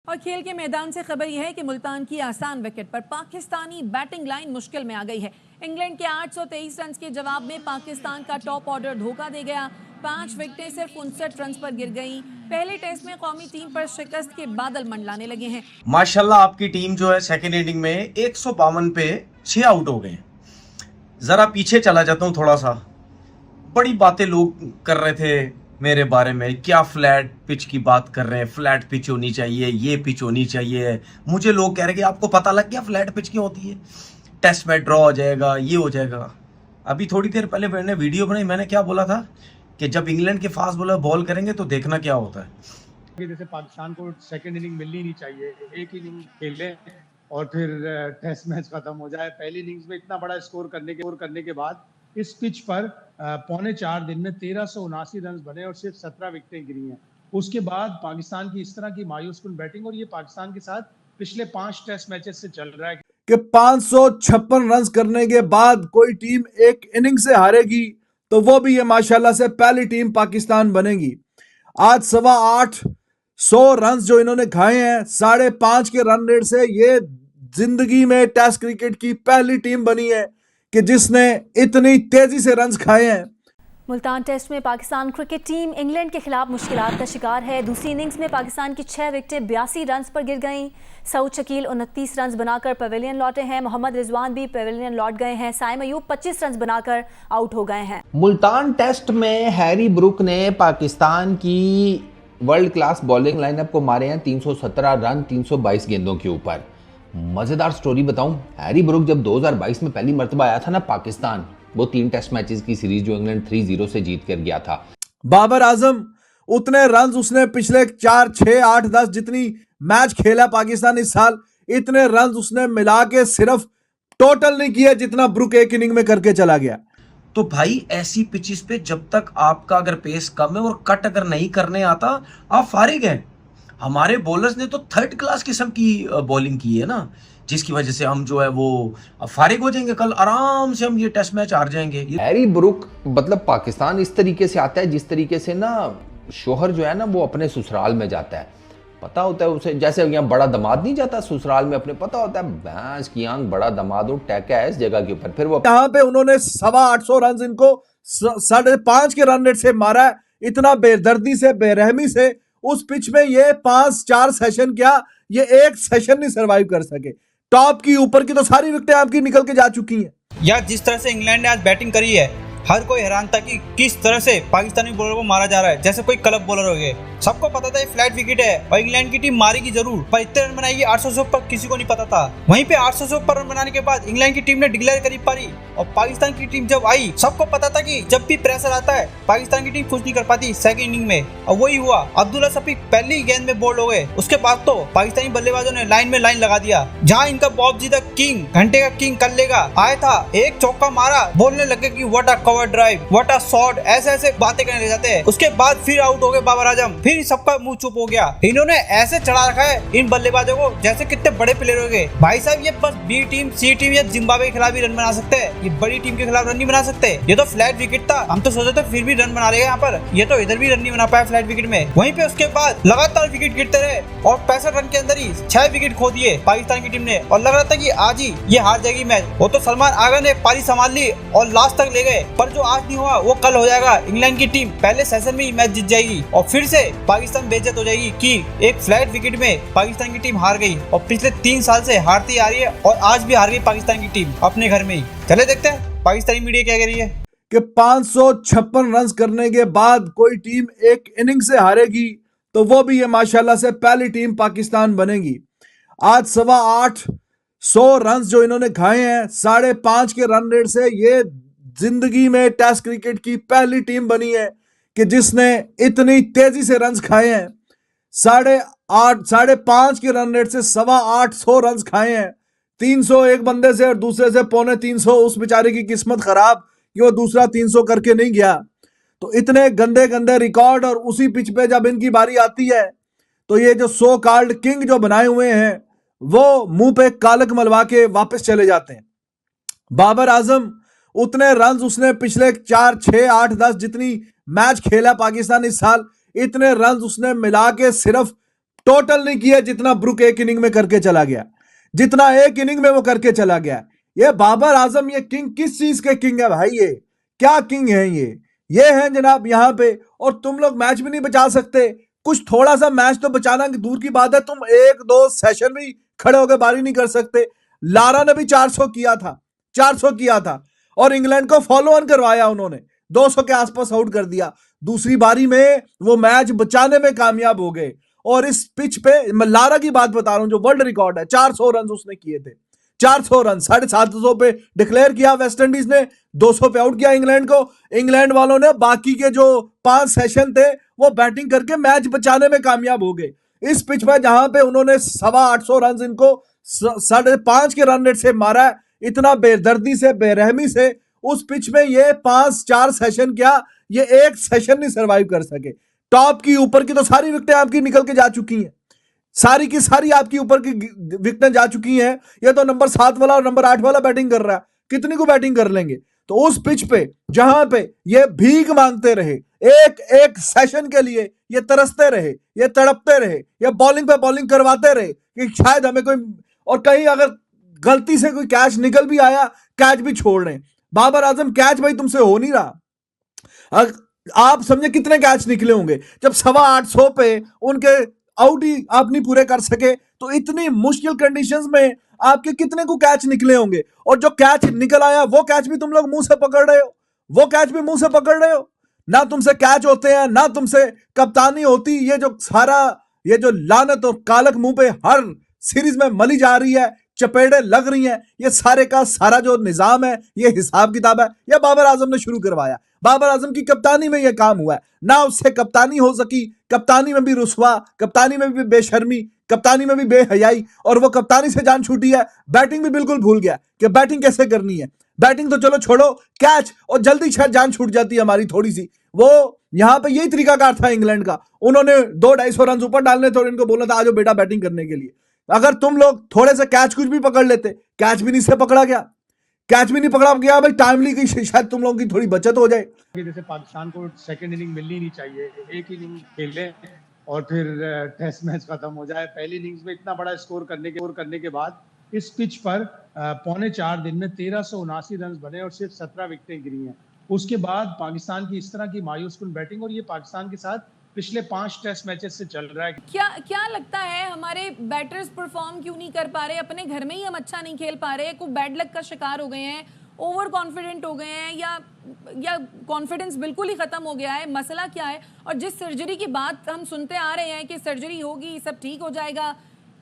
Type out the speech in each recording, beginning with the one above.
और खेल के मैदान से खबर यह है कि मुल्तान की आसान विकेट पर पाकिस्तानी बैटिंग लाइन मुश्किल में आ गई है। इंग्लैंड के 823 रन के जवाब में पाकिस्तान का टॉप ऑर्डर धोखा दे गया। 5 विकेटें सिर्फ 59 रन पर गिर गईं। पहले टेस्ट में कौमी टीम पर शिकस्त के बादल मंडलाने लगे हैं। माशाल्लाह आपकी टीम जो है सेकेंड इनिंग में 152 पे 6 आउट हो गए। जरा पीछे चला जाता हूँ थोड़ा सा। बड़ी बातें लोग कर रहे थे मेरे बारे में, क्या फ्लैट पिच की बात कर रहे हैं, फ्लैट पिच होनी चाहिए, ये पिच होनी चाहिए। मुझे लोग कह रहे हैं कि आपको पता लग गया फ्लैट पिच क्यों होती है, टेस्ट में ड्रॉ हो जाएगा, ये हो जाएगा। अभी थोड़ी देर पहले मैंने वीडियो बनाई, मैंने क्या बोला था कि जब इंग्लैंड के फास्ट बॉलर बॉल करेंगे तो देखना क्या होता है। जैसे पाकिस्तान को सेकंड इनिंग मिलनी नहीं चाहिए, एक इनिंग खेले और फिर टेस्ट मैच खत्म हो जाए। पहली इनिंग्स में इतना बड़ा स्कोर करने के बाद इस पिच पर 4.25 दिन में 1379 रन बने और सिर्फ 17 विकेटें गिरी हैं। उसके बाद पाकिस्तान की इस तरह की मायूसकुन बैटिंग, और ये पाकिस्तान के साथ पिछले 5 टेस्ट मैचेस से चल रहा है कि 556 रन करने के बाद कोई टीम एक इनिंग से हारेगी तो वो भी ये माशाल्लाह से पहली टीम पाकिस्तान बनेगी। आज 825 रन जो इन्होंने खाए हैं 5.5 के रन रेट से, ये जिंदगी में टेस्ट क्रिकेट की पहली टीम बनी है कि जिसने इतनी तेजी से रन खाए हैं। मुल्तान टेस्ट में पाकिस्तान क्रिकेट टीम इंग्लैंड के खिलाफ मुश्किलात का शिकार है। दूसरी इनिंग्स में पाकिस्तान की 6 विकेटें 82 रन पर गिर गईं। सऊद शकील 29 रन बनाकर पवेलियन लौटे हैं। मोहम्मद रिजवान भी पवेलियन लौट गए हैं। साइम अयूब 25 रन बनाकर आउट हो गए हैं। मुल्तान टेस्ट में हैरी ब्रुक ने पाकिस्तान की वर्ल्ड क्लास बॉलिंग लाइनअप को मारे हैं 317 रन 322 गेंदों के ऊपर। मजेदार स्टोरी बताऊं, हैरी ब्रुक जब 2022 में पहली मर्तबा आया था ना पाकिस्तान, वो 3 टेस्ट मैचेस की सीरीज जो इंग्लैंड 3-0 से जीत कर गया था। बाबर आजम उतने रन उसने पिछले 4, 6, 8, 10 जितनी मैच खेला पाकिस्तान इस साल, इतने रन उसने मिला के सिर्फ टोटल नहीं किया जितना ब्रुक एक इनिंग में करके चला गया। तो भाई ऐसी पिचेस पे जब तक आपका अगर पेस कम है और कट अगर नहीं करने आता, आप फारिग हैं। हमारे बॉलर्स ने तो थर्ड क्लास किस्म की बॉलिंग की है ना, जिसकी वजह से हम जो है वो फारिग हो जाएंगे। कल आराम से हम ये टेस्ट मैच हार जाएंगे। हैरी ब्रुक मतलब पाकिस्तान इस तरीके से आता है जिस तरीके से ना शोहर जो है ना वो अपने ससुराल में जाता है। पता होता है उसे, जैसे यहाँ बड़ा दामाद नहीं जाता ससुराल में अपने, पता होता है भैंस की आंख बड़ा दामाद और टैका है इस जगह के ऊपर। फिर वो यहाँ पे उन्होंने 825 रन इनको 5.5 के रन रेट से मारा है। इतना बेदर्दी से, बेरहमी से उस पिच में ये 5-4 सेशन क्या, ये एक सेशन नहीं सरवाइव कर सके। टॉप की ऊपर की तो सारी विकेटें आपकी निकल के जा चुकी हैं। यार जिस तरह से इंग्लैंड ने आज बैटिंग करी है, हर कोई हैरान था कि किस तरह से पाकिस्तानी बॉलर को मारा जा रहा है, जैसे कोई क्लब बॉलर हो गए। सबको पता था ये फ्लैट विकेट है और इंग्लैंड की टीम मारेगी जरूर, पर इतने रन बनाएगी 800 पर किसी को नहीं पता था। वहीं पे 800 पर रन बनाने के बाद इंग्लैंड की टीम ने डिक्लेयर करी पारी, और पाकिस्तान की टीम जब आई सबको पता था कि जब भी प्रेशर आता है पाकिस्तान की टीम कुछ नहीं कर पाती सेकंड इनिंग में। और वही हुआ, अब्दुल्ला शफीक पहली गेंद में बोल्ड हो गए। उसके बाद तो पाकिस्तानी बल्लेबाजों ने लाइन में लाइन लगा दिया। जहाँ इनका बॉब जी द किंग, घंटे का किंग कर लेगा आया था, एक चौका मारा, बोलने लगे कि what a cover drive, what a shot, ऐसे ऐसे बातें करने लग जाते हैं। उसके बाद फिर आउट हो गए बाबर आजम, फिर सबका मुंह चुप हो गया। इन्होंने ऐसे चढ़ा रखा है इन बल्लेबाजों को जैसे कितने बड़े प्लेयर हो गए। भाई साहब ये बस बी टीम, सी टीम या जिम्बाब्वे के खिलाफ ही रन बना सकते हैं, ये बड़ी टीम के खिलाफ रन नहीं बना सकते। ये तो फ्लैट विकेट था, हम तो सोचे थे फिर भी रन बना लेगा यहाँ पर, ये तो इधर भी रन नहीं बना पाया फ्लैट विकेट में। वहीं पे उसके बाद लगातार विकेट गिरते रहे और 65 रन के अंदर ही 6 विकेट खो दिए पाकिस्तान की टीम ने, और लग रहा था कि आज ही ये हार जाएगी मैच। वो तो सलमान आगा ने पारी संभाल ली और लास्ट तक ले गए, पर जो आज नहीं हुआ वो कल हो जाएगा। इंग्लैंड की टीम पहले सेशन में ही मैच जीत जाएगी और फिर से पाकिस्तान बेइज्जत हो जाएगी कि एक फ्लैट विकेट में पाकिस्तान की टीम हार गई, और पिछले 3 साल से हारती आ रही है और आज भी हार गई पाकिस्तान की टीम अपने घर में ही। चले देखते हैं पाकिस्तानी मीडिया क्या कह रही है। कि 556 रन करने के बाद कोई टीम एक इनिंग से हारेगी तो वो भी ये माशाल्लाह से पहली टीम पाकिस्तान बनेगी। आज 825 रन जो इन्होंने खाए हैं 5.5 के रन रेट से, ये जिंदगी में टेस्ट क्रिकेट की पहली टीम बनी है कि जिसने इतनी तेजी से रन खाए हैं। 5.5 के रन रेट से 825 रन खाए हैं। 300 एक बंदे से और दूसरे से 350, उस बेचारे की किस्मत खराब कि वो दूसरा 300 करके नहीं गया। तो इतने गंदे गंदे रिकॉर्ड, और उसी पिच पे जब इनकी बारी आती है तो ये जो सो कॉल्ड किंग जो बनाए हुए हैं वो मुंह पे कालक मलवा के वापस चले जाते हैं। बाबर आजम उतने रन उसने पिछले 4, 6, 8, 10 जितनी मैच खेला पाकिस्तान इस साल, इतने रन उसने मिला के सिर्फ टोटल नहीं किया जितना ब्रुक एक इनिंग में करके चला गया, जितना एक इनिंग में वो करके चला गया। ये बाबर आजम, ये किंग किस चीज के किंग है भाई? ये क्या किंग है? ये हैं जनाब यहाँ पे। और तुम लोग मैच भी नहीं बचा सकते। कुछ थोड़ा सा मैच तो बचाना दूर की बात है, तुम एक दो सेशन भी खड़े होकर बारी नहीं कर सकते। लारा ने भी 400 किया था, 400 किया था और इंग्लैंड को फॉलो ऑन करवाया उन्होंने, 200 के आसपास आउट कर दिया। दूसरी बारी में वो मैच बचाने में कामयाब हो गए। और इस पिच पे मैं लारा की बात बता रहा हूं, जो वर्ल्ड रिकॉर्ड है, 400 रन उसने किए थे, 400 रन 750 पे डिक्लेयर किया वेस्ट इंडीज ने, 200 पे आउट किया इंग्लैंड को। इंग्लैंड वालों ने बाकी के जो 5 सेशन थे वो बैटिंग करके मैच बचाने में कामयाब हो गए। इस पिच पे जहां पे उन्होंने 850 रन इनको 5.5 के रन रेट से मारा है, इतना बेदर्दी से, बेरहमी से, उस पिच में ये 5-4 सेशन क्या, ये एक सेशन नहीं सर्वाइव कर सके। टॉप की ऊपर की तो सारी विकेटें आपकी निकल के जा चुकी हैं, सारी की सारी आपकी ऊपर की विकेटें जा चुकी हैं। ये तो नंबर 7 वाला और नंबर 8 वाला बैटिंग कर रहा है, कितनी को बैटिंग कर लेंगे? तो उस पिच पे जहां पे ये भीख मांगते रहे, एक एक सेशन के लिए ये तरसते रहे, ये तड़पते रहे, ये बॉलिंग पे बॉलिंग करवाते रहे कि शायद हमें कोई, और कहीं अगर गलती से कोई कैच निकल भी आया, कैच भी छोड़ रहे। बाबर आजम, कैच भाई तुमसे हो नहीं रहा। आप समझे कितने कैच निकले होंगे जब 850 पे उनके आउट ही आप नहीं पूरे कर सके, तो इतनी मुश्किल कंडीशंस में आपके कितने को कैच निकले होंगे। और जो कैच निकल आया वो कैच भी तुम लोग मुंह से पकड़ रहे हो, वो कैच भी मुंह से पकड़ रहे हो। ना तुमसे कैच होते हैं, ना तुमसे कप्तानी होती। ये जो सारा, ये जो लानत और कालक मुंह पे हर सीरीज में मली जा रही है, चपेड़े लग रही हैं, ये सारे का सारा जो निजाम है, ये हिसाब किताब है, ये बाबर आजम ने शुरू करवाया। बाबर आजम की कप्तानी में यह काम हुआ है। ना उससे कप्तानी हो सकी, कप्तानी में भी रुसवा, कप्तानी में भी बेशर्मी, कप्तानी में भी बेहयाई, और वो कप्तानी से जान छूटी है। बैटिंग भी बिल्कुल भूल गया कि बैटिंग कैसे करनी है। बैटिंग तो चलो छोड़ो, कैच और जल्दी शायद जान छूट जाती है हमारी थोड़ी सी। वो यहां पे यही तरीकाकार था इंग्लैंड का। उन्होंने 200-250 रन ऊपर डालने थे और इनको बोलना था आ जाओ बेटा बैटिंग करने के लिए। अगर तुम लोग थोड़े से कैच कुछ भी पकड़ लेते, कैच भी नहीं से पकड़ा गया, कैच भी नहीं पकड़ा गया भाई, टाइमली की शायद तुम लोगों की थोड़ी बचत हो जाए। जैसे पाकिस्तान को सेकंड इनिंग मिलनी नहीं चाहिए, एक इनिंग खेले और फिर टेस्ट मैच खत्म हो जाए। पहली इनिंग्स में इतना बड़ा स्कोर करने के बाद इस पिच पर 4.25 दिन में 1379 रन बने और सिर्फ 17 विकेटें गिरी हैं। उसके बाद पाकिस्तान की इस तरह की मायूसकुन बैटिंग, और ये पाकिस्तान के साथ पिछले 5 टेस्ट मैचेस से चल रहा है। क्या लगता है हमारे बैटर्स परफॉर्म क्यों नहीं कर पा रहे? अपने घर में ही हम अच्छा नहीं खेल पा रहे? कोई बैड लक का शिकार हो गए हैं, ओवर कॉन्फिडेंट हो गए हैं, या कॉन्फिडेंस बिल्कुल ही खत्म हो गया है? मसला क्या है? और जिस सर्जरी की बात हम सुनते आ रहे हैं कि सर्जरी होगी, सब ठीक हो जाएगा,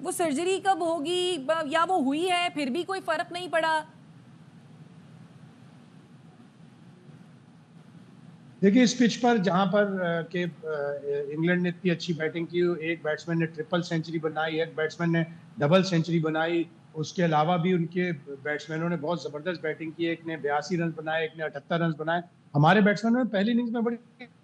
वो सर्जरी कब होगी, या वो हुई है फिर भी कोई फर्क नहीं पड़ा? देखिए, इस पिच पर जहां पर के इंग्लैंड ने इतनी अच्छी बैटिंग की, एक बैट्समैन ने ट्रिपल सेंचुरी बनाई, एक बैट्समैन ने डबल सेंचुरी बनाई, उसके अलावा भी उनके बैट्समैनों ने बहुत ज़बरदस्त बैटिंग की। एक ने 82 रन बनाए, एक ने 78 रन बनाए। हमारे बैट्समैनों ने पहली इनिंग्स में बड़ी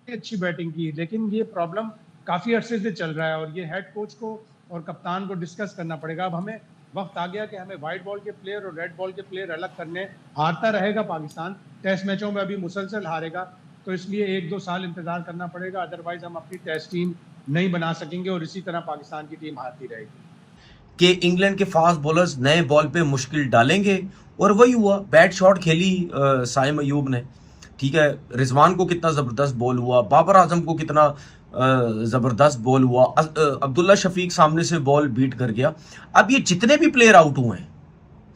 अच्छी बैटिंग की, लेकिन ये प्रॉब्लम काफ़ी अरसे से चल रहा है और ये हेड कोच को और कप्तान को डिस्कस करना पड़ेगा। अब हमें वक्त आ गया कि हमें वाइट बॉल के प्लेयर और रेड बॉल के प्लेयर अलग करने। हारता रहेगा पाकिस्तान, टेस्ट मैचों में अभी मुसलसल हारेगा, तो इसलिए 1-2 साल इंतजार करना पड़ेगा, अदरवाइज हम अपनी टेस्ट टीम नहीं बना सकेंगे और इसी तरह पाकिस्तान की टीम हारती रहेगी। कि इंग्लैंड के फास्ट बॉलर्स नए बॉल पे मुश्किल डालेंगे, और वही हुआ। बैट शॉट खेली साइम अयूब ने, ठीक है। रिजवान को कितना ज़बरदस्त बॉल हुआ, बाबर आजम को कितना ज़बरदस्त बॉल हुआ, अब्दुल्ला शफीक सामने से बॉल बीट कर गया। अब ये जितने भी प्लेयर आउट हुए हैं,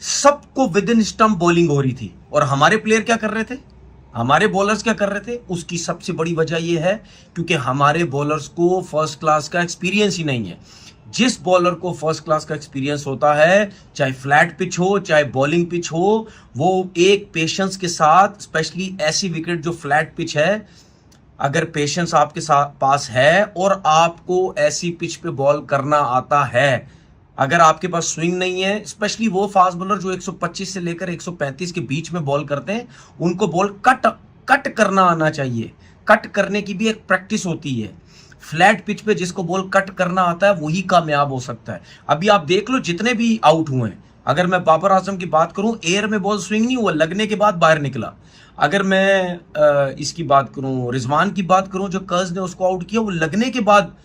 सबको विद इन स्टंप बॉलिंग हो रही थी, और हमारे प्लेयर क्या कर रहे थे, हमारे बॉलर्स क्या कर रहे थे? उसकी सबसे बड़ी वजह यह है क्योंकि हमारे बॉलर्स को फर्स्ट क्लास का एक्सपीरियंस ही नहीं है। जिस बॉलर को फर्स्ट क्लास का एक्सपीरियंस होता है, चाहे फ्लैट पिच हो चाहे बॉलिंग पिच हो, वो एक पेशेंस के साथ, स्पेशली ऐसी विकेट जो फ्लैट पिच है, अगर पेशेंस आपके पास है और आपको ऐसी पिच पे बॉल करना आता है, अगर आपके पास स्विंग नहीं है, स्पेशली वो फास्ट बॉलर जो 125 से लेकर 135 के बीच में बॉल करते हैं, उनको बॉल कट करना आना चाहिए। कट करने की भी एक प्रैक्टिस होती है। फ्लैट पिच पे जिसको बॉल कट करना आता है वही कामयाब हो सकता है। अभी आप देख लो जितने भी आउट हुए हैं, अगर मैं बाबर आजम की बात करूं, एयर में बॉल स्विंग नहीं हुआ, लगने के बाद बाहर निकला। अगर मैं इसकी बात करूं, रिजवान की बात करूं, जो कर्ज ने उसको आउट किया, वो लगने के बाद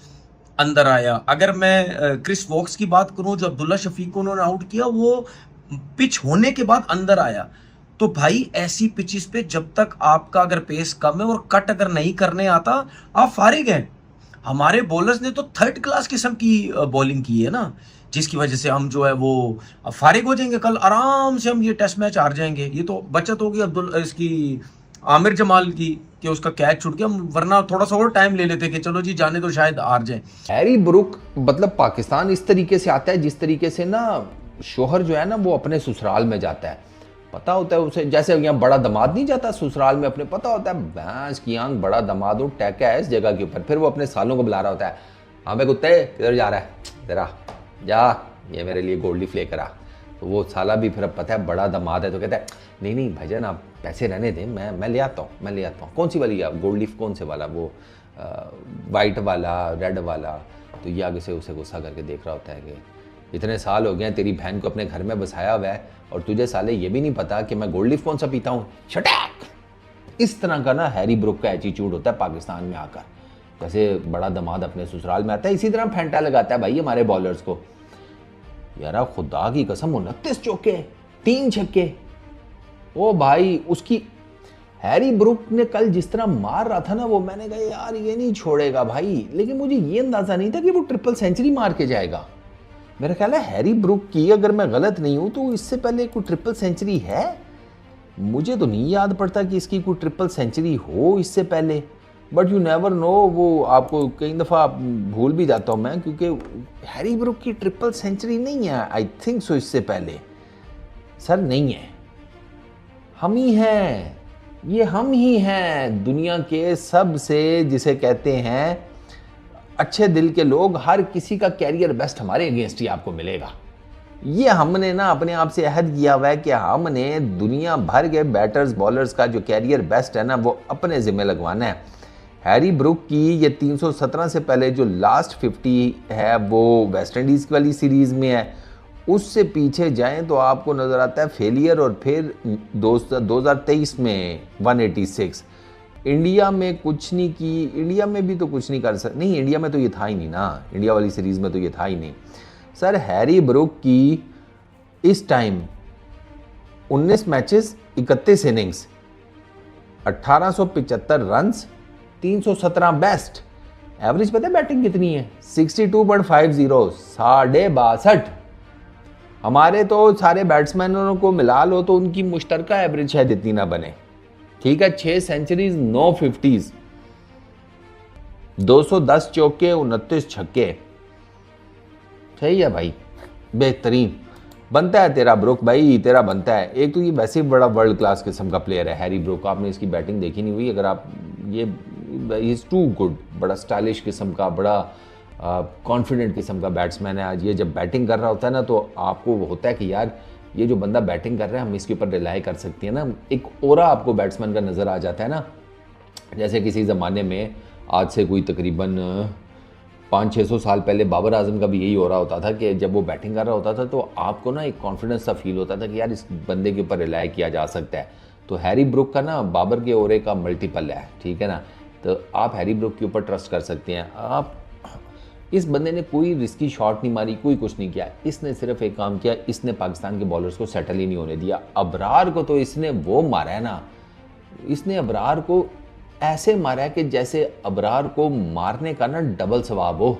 अंदर आया। अगर मैं क्रिस वॉक्स की बात करूं, जो अब्दुल्ला शफीक को उन्होंने आउट किया, वो पिच होने के बाद अंदर आया। तो भाई ऐसी पिचेस पे जब तक आपका अगर पेस कम है और कट अगर नहीं करने आता, आप फारिग हैं। हमारे बॉलर्स ने तो थर्ड क्लास किस्म की बॉलिंग की है ना, जिसकी वजह से हम जो है वो फारिग हो जाएंगे। कल आराम से हम ये टेस्ट मैच हार जाएंगे। ये तो बचत होगी इसकी आमिर जमाल की कि उसका कैच छूट गया, वरना थोड़ा सा और टाइम ले लेते कि चलो जी जाने तो शायद हार जाए। हैरी ब्रुक मतलब पाकिस्तान इस तरीके से आता है जिस तरीके से ना शोहर जो है ना वो अपने ससुराल में जाता है। पता होता है उसे, जैसे यहाँ बड़ा दामाद नहीं जाता ससुराल में अपने, पता होता है भैंस की आंख बड़ा दामाद हो टैका है इस जगह के ऊपर। फिर वो अपने सालों को बुला रहा होता है, हाँ भाई कुत्ते किधर जा रहा है, तेरा जा ये मेरे लिए गोल्ड लीफ लेकर आ। तो वो साला भी फिर अब पता है बड़ा दामाद है तो कहता है नहीं नहीं भाईजान आप पैसे रहने दें, मैं ले आता हूँ। कौन सी वाली है गोल्ड लीफ, कौन से वाला, वो वाइट वाला, रेड वाला। तो ये आगे से उसे गुस्सा करके देख रहा होता है कि इतने साल हो गए तेरी बहन को अपने घर में बसाया हुआ है और तुझे साले ये भी नहीं पता कि मैं गोल्ड लीफ कौन सा पीता हूँ, शटैक। इस तरह का ना हैरी ब्रुक का एटीट्यूड होता है पाकिस्तान में आकर, जैसे बड़ा दामाद अपने ससुराल में आता है। इसी तरह फेंटा लगाता है भाई हमारे बॉलर्स को। यार खुदा की कसम 29 चौके 3 छक्के, ओ भाई उसकी हैरी ब्रुक ने कल जिस तरह मार रहा था ना वो, मैंने कहा यार ये नहीं छोड़ेगा भाई। लेकिन मुझे ये अंदाजा नहीं था कि वो ट्रिपल सेंचुरी मार के जाएगा। मेरा ख्याल है हैरी ब्रुक की, अगर मैं गलत नहीं हूं तो इससे पहले कोई ट्रिपल सेंचुरी है, मुझे तो नहीं याद पड़ता कि इसकी कोई ट्रिपल सेंचुरी हो इससे पहले। बट यू नेवर नो, वो आपको कई दफ़ा भूल भी जाता हूँ मैं, क्योंकि हैरी ब्रुक की ट्रिपल सेंचुरी नहीं है आई थिंक सो इससे पहले। सर नहीं है, हम ही हैं, ये हम ही हैं दुनिया के सबसे जिसे कहते हैं अच्छे दिल के लोग। हर किसी का कैरियर बेस्ट हमारे अगेंस्ट ही आपको मिलेगा। ये हमने ना अपने आप से अहद किया हुआ है कि हमने दुनिया भर के बैटर्स बॉलर्स का जो कैरियर बेस्ट है ना वो अपने ज़िम्मे लगवाना है। हैरी ब्रुक की ये 317 से पहले जो लास्ट 50 है वो वेस्ट इंडीज़ वाली सीरीज़ में है, उससे पीछे जाएं तो आपको नज़र आता है फेलियर। और फिर 2023 में 186, इंडिया में कुछ नहीं की, इंडिया में भी तो कुछ नहीं कर सकते, नहीं इंडिया में तो ये था ही नहीं ना, इंडिया वाली सीरीज़ में तो ये था ही नहीं। सर हैरी ब्रुक की इस time 19 matches 31 innings 1875 runs 317 best. Average पता है बैटिंग कितनी है 62.50, 62.62। हमारे तो सारे बैट्समैनों को मिला लो तो उनकी मुश्तरका एवरेज शायद इतनी ना बने। ठीक है, 6 सेंचुरीज 9 50s, 210 चौके 29 छक्के। सही है भाई, बेहतरीन बनता है तेरा ब्रुक भाई, तेरा बनता है। एक तो ये वैसे बड़ा वर्ल्ड क्लास किस्म का प्लेयर है हैरी ब्रुक, आपने इसकी बैटिंग देखी नहीं हुई अगर आप, ये इज़ टू गुड, बड़ा स्टाइलिश किस्म का, बड़ा कॉन्फिडेंट किस्म का बैट्समैन है। आज ये जब बैटिंग कर रहा होता है ना तो आपको होता है कि यार ये जो बंदा बैटिंग कर रहा है हम इसके ऊपर रिलाई कर सकती है ना। एक ओरा आपको बैट्समैन का नज़र आ जाता है ना, जैसे किसी ज़माने में आज से कोई तकरीबन 500-600 साल पहले बाबर आजम का भी यही हो रहा होता था कि जब वो बैटिंग कर रहा होता था तो आपको ना एक कॉन्फिडेंस सा फील होता था कि यार इस बंदे के ऊपर रिलाई किया जा सकता है। तो हैरी ब्रुक का ना बाबर के ओरे का मल्टीपल है, ठीक है ना। तो आप हैरी ब्रुक के ऊपर ट्रस्ट कर सकते हैं। आप इस बंदे ने कोई रिस्की शॉट नहीं मारी, कोई कुछ नहीं किया, इसने सिर्फ एक काम किया, इसने पाकिस्तान के बॉलर्स को सेटल ही नहीं होने दिया। अबरार को तो इसने वो मारा है ना, इसने अबरार को ऐसे मारा है कि जैसे अबरार को मारने का ना डबल सवाब हो।